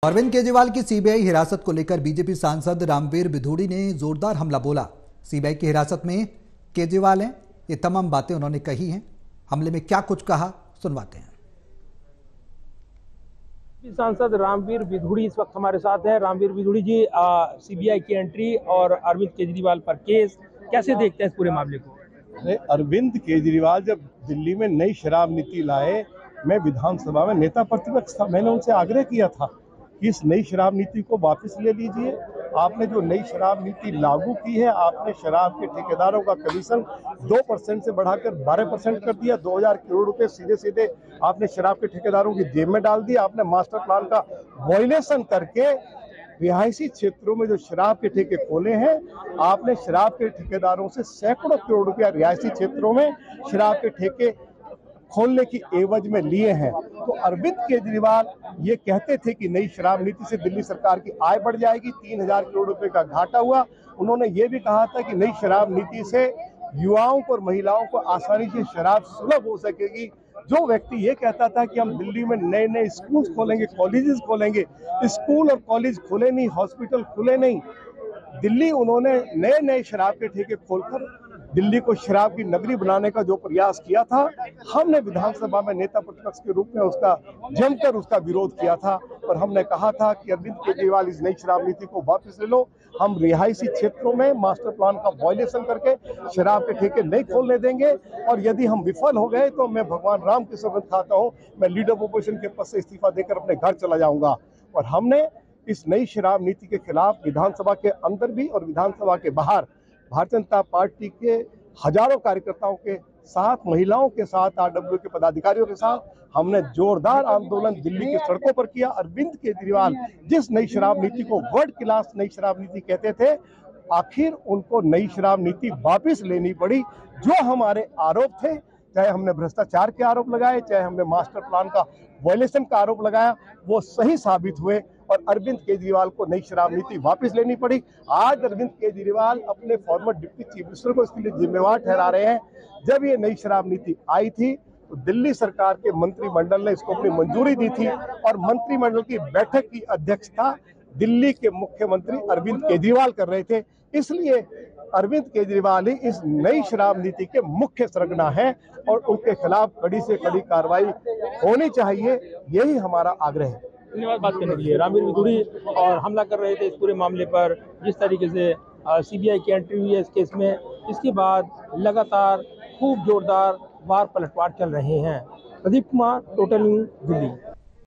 अरविंद केजरीवाल की सीबीआई हिरासत को लेकर बीजेपी सांसद रामवीर बिधूड़ी ने जोरदार हमला बोला। सीबीआई की हिरासत में केजरीवाल हैं, ये तमाम बातें उन्होंने कही हैं। हमले में क्या कुछ कहा, सुनवाते हैं। सांसद रामवीर बिधूड़ी इस वक्त हमारे साथ हैं। रामवीर बिधूड़ी जी, सीबीआई की एंट्री और अरविंद केजरीवाल पर केस कैसे देखते हैं इस पूरे मामले को? अरविंद केजरीवाल जब दिल्ली में नई शराब नीति लाए, मैं विधानसभा में नेता प्रतिपक्ष था, मैंने उनसे आग्रह किया था कि इस नई शराब नीति को वापस ले लीजिए। आपने जो नई शराब नीति लागू की है, आपने शराब के ठेकेदारों का कमीशन 2% से बढ़ाकर 12% कर दिया। 2000 करोड़ रुपए सीधे सीधे आपने शराब के ठेकेदारों की जेब में डाल दिया। आपने मास्टर प्लान का वायलेशन करके रिहायशी क्षेत्रों में जो शराब के ठेके खोले हैं, आपने शराब के ठेकेदारों से सैकड़ों करोड़ रुपया रिहायशी क्षेत्रों में शराब के ठेके खोलने की एवज में लिए हैं। तो अरविंद केजरीवाल ये कहते थे कि नई शराब नीति से दिल्ली सरकार की आय बढ़ जाएगी, 3000 करोड़ रुपए का घाटा हुआ। उन्होंने ये भी कहा था कि नई शराब नीति से युवाओं को और महिलाओं को आसानी से शराब सुलभ हो सकेगी। जो व्यक्ति ये कहता था कि हम दिल्ली में नए नए स्कूल खोलेंगे, कॉलेजेस खोलेंगे, स्कूल और कॉलेज खुले नहीं, हॉस्पिटल खुले नहीं, दिल्ली उन्होंने नए नए शराब के ठेके खोलकर दिल्ली को शराब की नगरी बनाने का जो प्रयास किया था, हमने विधानसभा में नेता प्रतिपक्ष के रूप में उसका जमकर उसका विरोध किया था। और हमने कहा था कि अरविंद केजरीवाल इस नई शराब नीति को वापस ले लो, हम रिहायशी क्षेत्रों में मास्टर प्लान का वायलेशन करके शराब के ठेके नहीं खोलने देंगे। और यदि हम विफल हो गए तो मैं भगवान राम की शपथ खाता हूँ, मैं लीडर ऑफ अपोजिशन के पद से इस्तीफा देकर अपने घर चला जाऊंगा। और हमने इस नई शराब नीति के खिलाफ विधानसभा के अंदर भी और विधानसभा के बाहर भारतीय जनता पार्टी के हजारों कार्यकर्ताओं के साथ, महिलाओं के साथ, आरडब्ल्यू के पदाधिकारियों के साथ हमने जोरदार आंदोलन दिल्ली की सड़कों पर किया। अरविंद केजरीवाल जिस नई शराब नीति को वर्ल्ड क्लास नई शराब नीति कहते थे, आखिर उनको नई शराब नीति वापस लेनी पड़ी। जो हमारे आरोप थे, चाहे हमने भ्रष्टाचार के आरोप लगाए, चाहे हमने मास्टर प्लान का वायलेशन का आरोप लगाया, वो सही साबित हुए और अरविंद केजरीवाल को नई शराब नीति वापस लेनी पड़ी। आज अरविंद केजरीवाल अपने फॉर्मर डिप्टी चीफ मिनिस्टर को इसके लिए जिम्मेवार ठहरा रहे हैं। जब ये नई शराब नीति आई थी तो दिल्ली सरकार के मंत्रिमंडल ने इसको अपनी मंजूरी दी थी और मंत्रिमंडल की बैठक की अध्यक्षता दिल्ली के मुख्यमंत्री अरविंद केजरीवाल कर रहे थे। इसलिए अरविंद केजरीवाल ही इस नई शराब नीति के मुख्य सरगना हैं और उनके खिलाफ कड़ी से कड़ी कार्रवाई होनी चाहिए, यही हमारा आग्रह है। धन्यवाद बात करने के लिए। रामवीर बिधूड़ी और हमला कर रहे थे इस पूरे मामले पर, जिस तरीके से सीबीआई की एंट्री हुई है इस केस में, इसके बाद लगातार खूब जोरदार वार पलटवार चल रहे हैं। Pradeep Kumar, total news, Delhi.